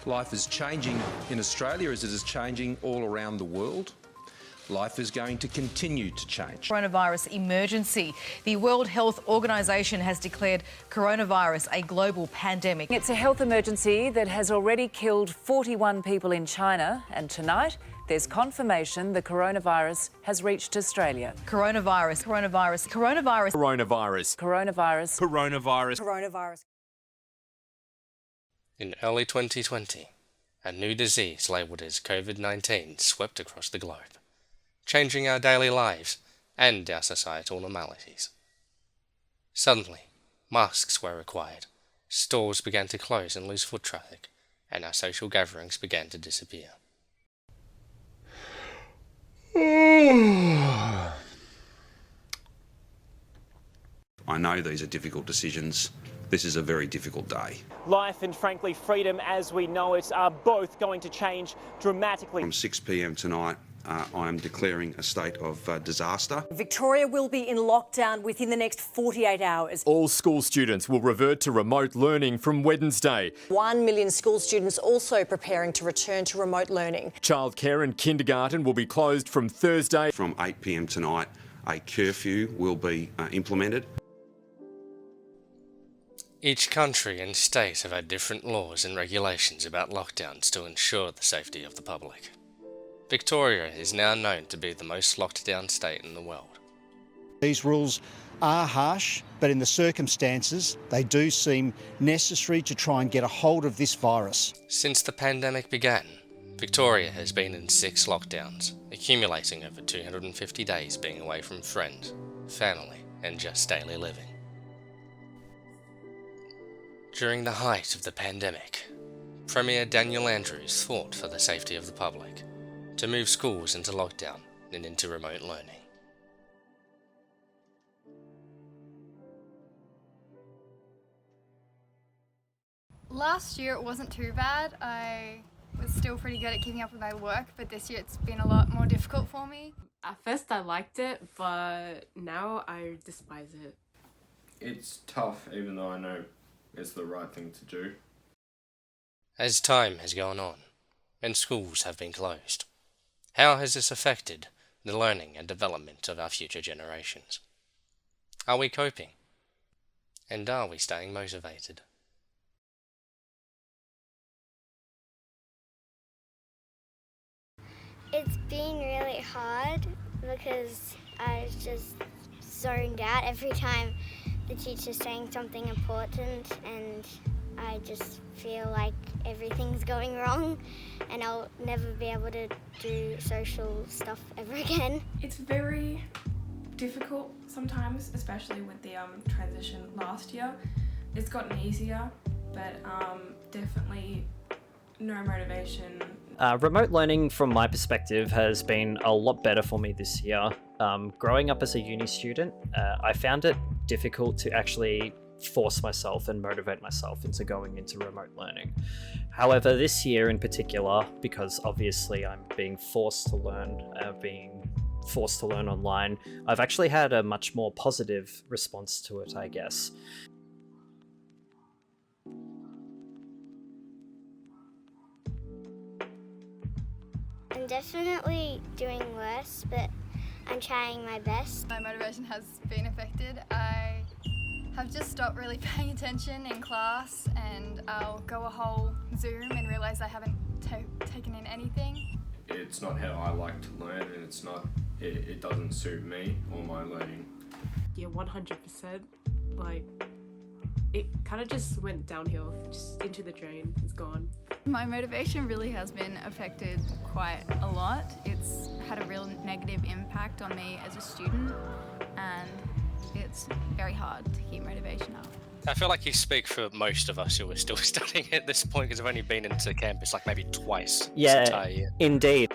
Life is changing in Australia as it is changing all around the world. Life is going to continue to change. Coronavirus emergency. The World Health Organization has declared coronavirus a global pandemic. It's a health emergency that has already killed 41 people in China, and tonight there's confirmation the coronavirus has reached Australia. Coronavirus. In early 2020, a new disease labelled as COVID-19 swept across the globe, changing our daily lives and our societal normalities. Suddenly, masks were required, stores began to close and lose foot traffic, and our social gatherings began to disappear. I know these are difficult decisions. This is a very difficult day. Life and, frankly, freedom as we know it are both going to change dramatically. From 6 p.m. tonight, I am declaring a state of disaster. Victoria will be in lockdown within the next 48 hours. All school students will revert to remote learning from Wednesday. 1 million school students also preparing to return to remote learning. Childcare and kindergarten will be closed from Thursday. From 8 p.m. tonight, a curfew will be implemented. Each country and state have had different laws and regulations about lockdowns to ensure the safety of the public. Victoria is now known to be the most locked down state in the world. These rules are harsh, but in the circumstances, they do seem necessary to try and get a hold of this virus. Since the pandemic began, Victoria has been in 6 lockdowns, accumulating over 250 days being away from friends, family, and just daily living. During the height of the pandemic, Premier Daniel Andrews fought for the safety of the public, to move schools into lockdown and into remote learning. Last year it wasn't too bad. I was still pretty good at keeping up with my work, but this year it's been a lot more difficult for me. At first I liked it, but now I despise it. It's tough, even though I know it's the right thing to do. As time has gone on, and schools have been closed, how has this affected the learning and development of our future generations? Are we coping? And are we staying motivated? It's been really hard because I was just zoned out every time the teacher's saying something important, and I just feel like everything's going wrong and I'll never be able to do social stuff ever again. It's very difficult sometimes, especially with the transition last year. It's gotten easier, but definitely no motivation. Remote learning, from my perspective, has been a lot better for me this year. Growing up as a uni student, I found it difficult to actually force myself and motivate myself into going into remote learning. However, this year in particular, because obviously I'm being forced to learn online, I've actually had a much more positive response to it, I guess. I'm definitely doing worse, but I'm trying my best. My motivation has been affected. I have just stopped really paying attention in class, and I'll go a whole Zoom and realise I haven't taken in anything. It's not how I like to learn, and it doesn't suit me or my learning. Yeah, 100%. Like, it kind of just went downhill, just into the drain. It's gone. My motivation really has been affected quite a lot. It's had a real negative impact on me as a student, and it's very hard to keep motivation up. I feel like you speak for most of us who are still studying at this point, because I've only been into campus like maybe twice this entire year. Indeed.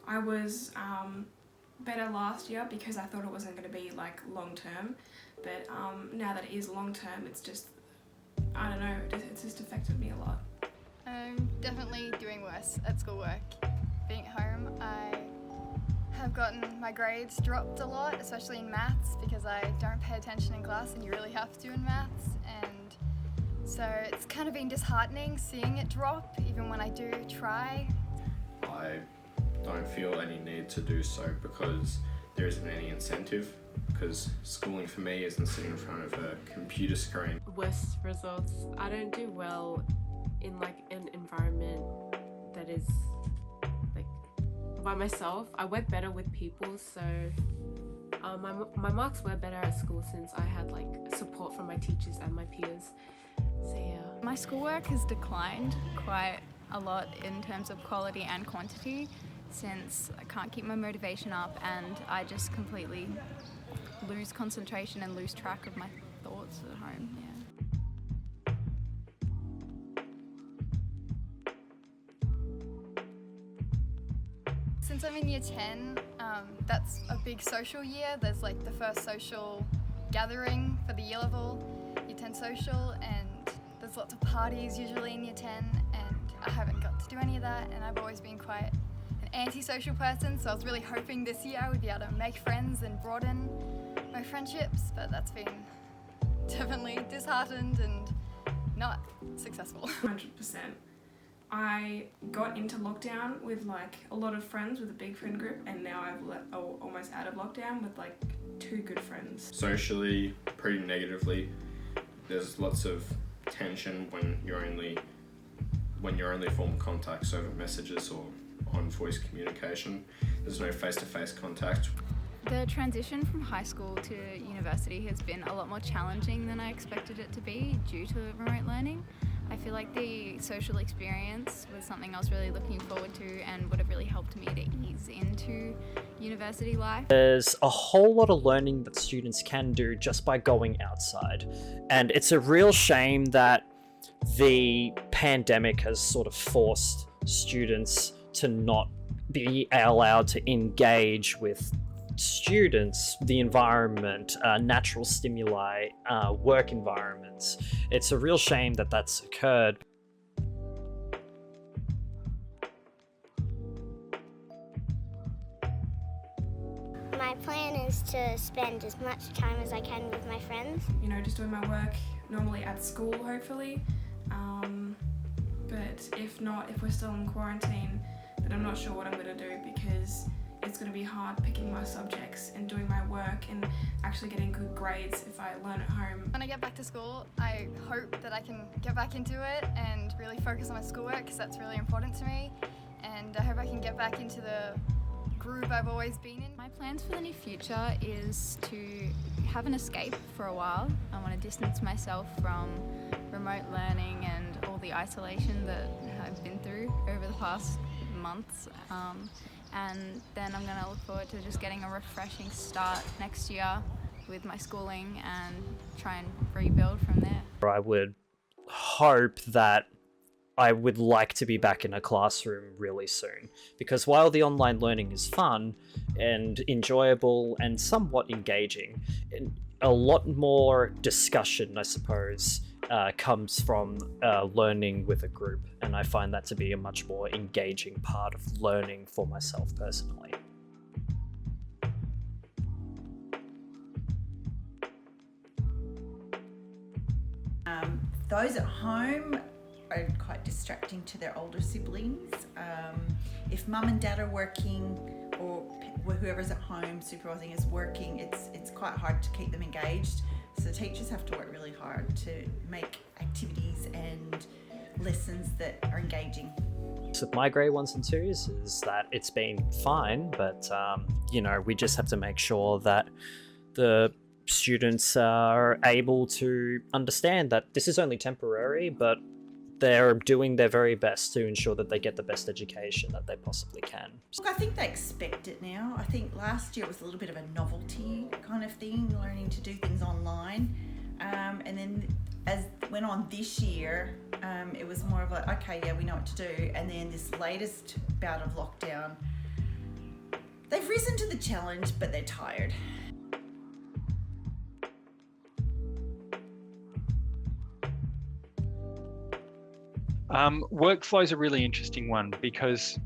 I was better last year because I thought it wasn't going to be like long term, but now that it is long term, it's just, I don't know, it's just affected me a lot. I'm definitely doing worse at schoolwork. Being at home, I have gotten my grades dropped a lot, especially in maths, because I don't pay attention in class and you really have to in maths. And so it's kind of been disheartening seeing it drop, even when I do try. I don't feel any need to do so because there isn't any incentive, because schooling for me isn't sitting in front of a computer screen. Worst results. I don't do well in like an environment that is like by myself. I work better with people, so my marks were better at school since I had like support from my teachers and my peers. So yeah. My schoolwork has declined quite a lot in terms of quality and quantity, since I can't keep my motivation up and I just completely lose concentration and lose track of my thoughts at home. Since I'm in year 10, that's a big social year. There's like the first social gathering for the year level, year 10 social, and there's lots of parties usually in year 10, and I haven't got to do any of that, and I've always been quite an antisocial person, so I was really hoping this year I would be able to make friends and broaden my friendships, but that's been definitely disheartened and not successful. 100%. I got into lockdown with like a lot of friends with a big friend group, and now I've almost out of lockdown with like 2 good friends. Socially, pretty negatively. There's lots of tension when you're only form contacts over messages or on voice communication. There's no face-to-face contact. The transition from high school to university has been a lot more challenging than I expected it to be due to remote learning. I feel like the social experience was something I was really looking forward to and would have really helped me to ease into university life. There's a whole lot of learning that students can do just by going outside. And it's a real shame that the pandemic has sort of forced students to not be allowed to engage with students, the environment, natural stimuli, work environments. It's a real shame that that's occurred. My plan is to spend as much time as I can with my friends. You know, just doing my work normally at school, hopefully. But if not, if we're still in quarantine, then I'm not sure what I'm going to do, because it's going to be hard picking my subjects and doing my work and actually getting good grades if I learn at home. When I get back to school, I hope that I can get back into it and really focus on my schoolwork, because that's really important to me. And I hope I can get back into the groove I've always been in. My plans for the near future is to have an escape for a while. I want to distance myself from remote learning and all the isolation that I've been through over the past months. And then I'm going to look forward to just getting a refreshing start next year with my schooling and try and rebuild from there. I would hope that I would like to be back in a classroom really soon, because while the online learning is fun and enjoyable and somewhat engaging, a lot more discussion, I suppose, comes from learning with a group, and I find that to be a much more engaging part of learning for myself personally. Those at home are quite distracting to their older siblings. If mum and dad are working, or whoever's at home supervising is working, it's quite hard to keep them engaged. So teachers have to work really hard to make activities and lessons that are engaging. So with my grade 1s and 2s is that it's been fine, but you know, we just have to make sure that the students are able to understand that this is only temporary, but they're doing their very best to ensure that they get the best education that they possibly can. Look, I think they expect it now. I think last year was a little bit of a novelty kind of thing, learning to do things online. And then as it went on this year, it was more of like, okay, yeah, we know what to do. And then this latest bout of lockdown, they've risen to the challenge, but they're tired. Workflow is a really interesting one, because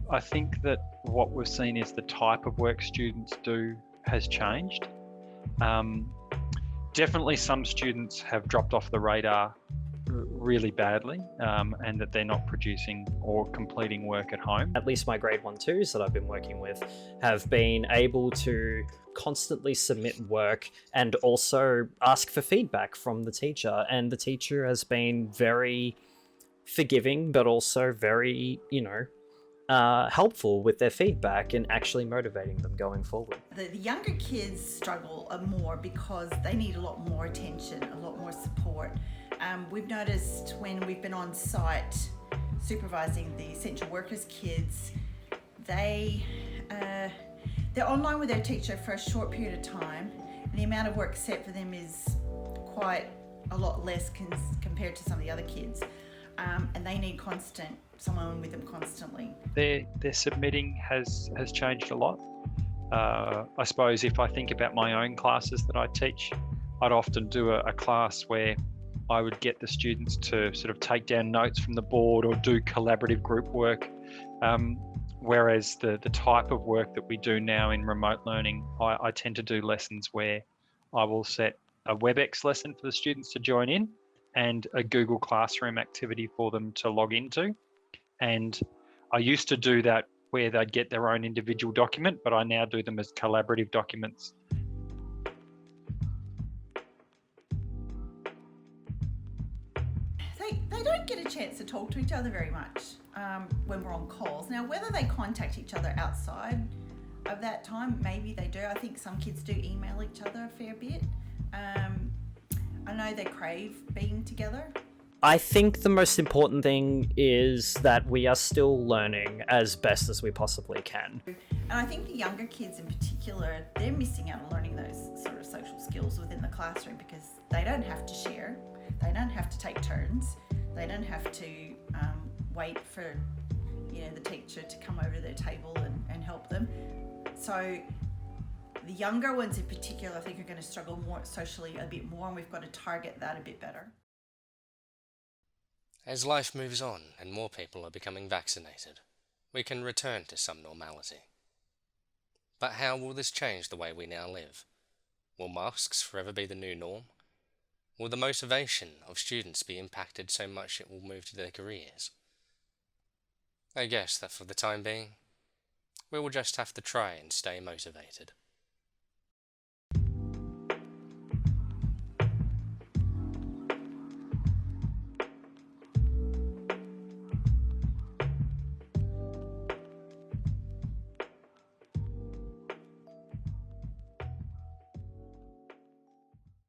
I think that what we've seen is the type of work students do has changed. Definitely some students have dropped off the radar really badly, and that they're not producing or completing work at home. At least my grade 1-2s that I've been working with have been able to constantly submit work and also ask for feedback from the teacher. And the teacher has been very forgiving, but also very, helpful with their feedback and actually motivating them going forward. The younger kids struggle more because they need a lot more attention, a lot more support. We've noticed when we've been on site supervising the essential workers kids, they're online with their teacher for a short period of time, and the amount of work set for them is quite a lot less compared to some of the other kids, and they need someone with them constantly. Their submitting has changed a lot. I suppose if I think about my own classes that I teach, I'd often do a class where I would get the students to sort of take down notes from the board or do collaborative group work. Whereas the type of work that we do now in remote learning, I tend to do lessons where I will set a WebEx lesson for the students to join in and a Google Classroom activity for them to log into. And I used to do that where they'd get their own individual document, but I now do them as collaborative documents. They don't get a chance to talk to each other very much when we're on calls. Now, whether they contact each other outside of that time, maybe they do. I think some kids do email each other a fair bit. I know they crave being together. I think the most important thing is that we are still learning as best as we possibly can. And I think the younger kids in particular, they're missing out on learning those sort of social skills within the classroom because they don't have to share, they don't have to take turns, they don't have to wait for the teacher to come over to their table and help them. So the younger ones in particular, I think, are going to struggle more socially a bit more, and we've got to target that a bit better. As life moves on and more people are becoming vaccinated, we can return to some normality. But how will this change the way we now live? Will masks forever be the new norm? Will the motivation of students be impacted so much it will move to their careers? I guess that for the time being, we will just have to try and stay motivated.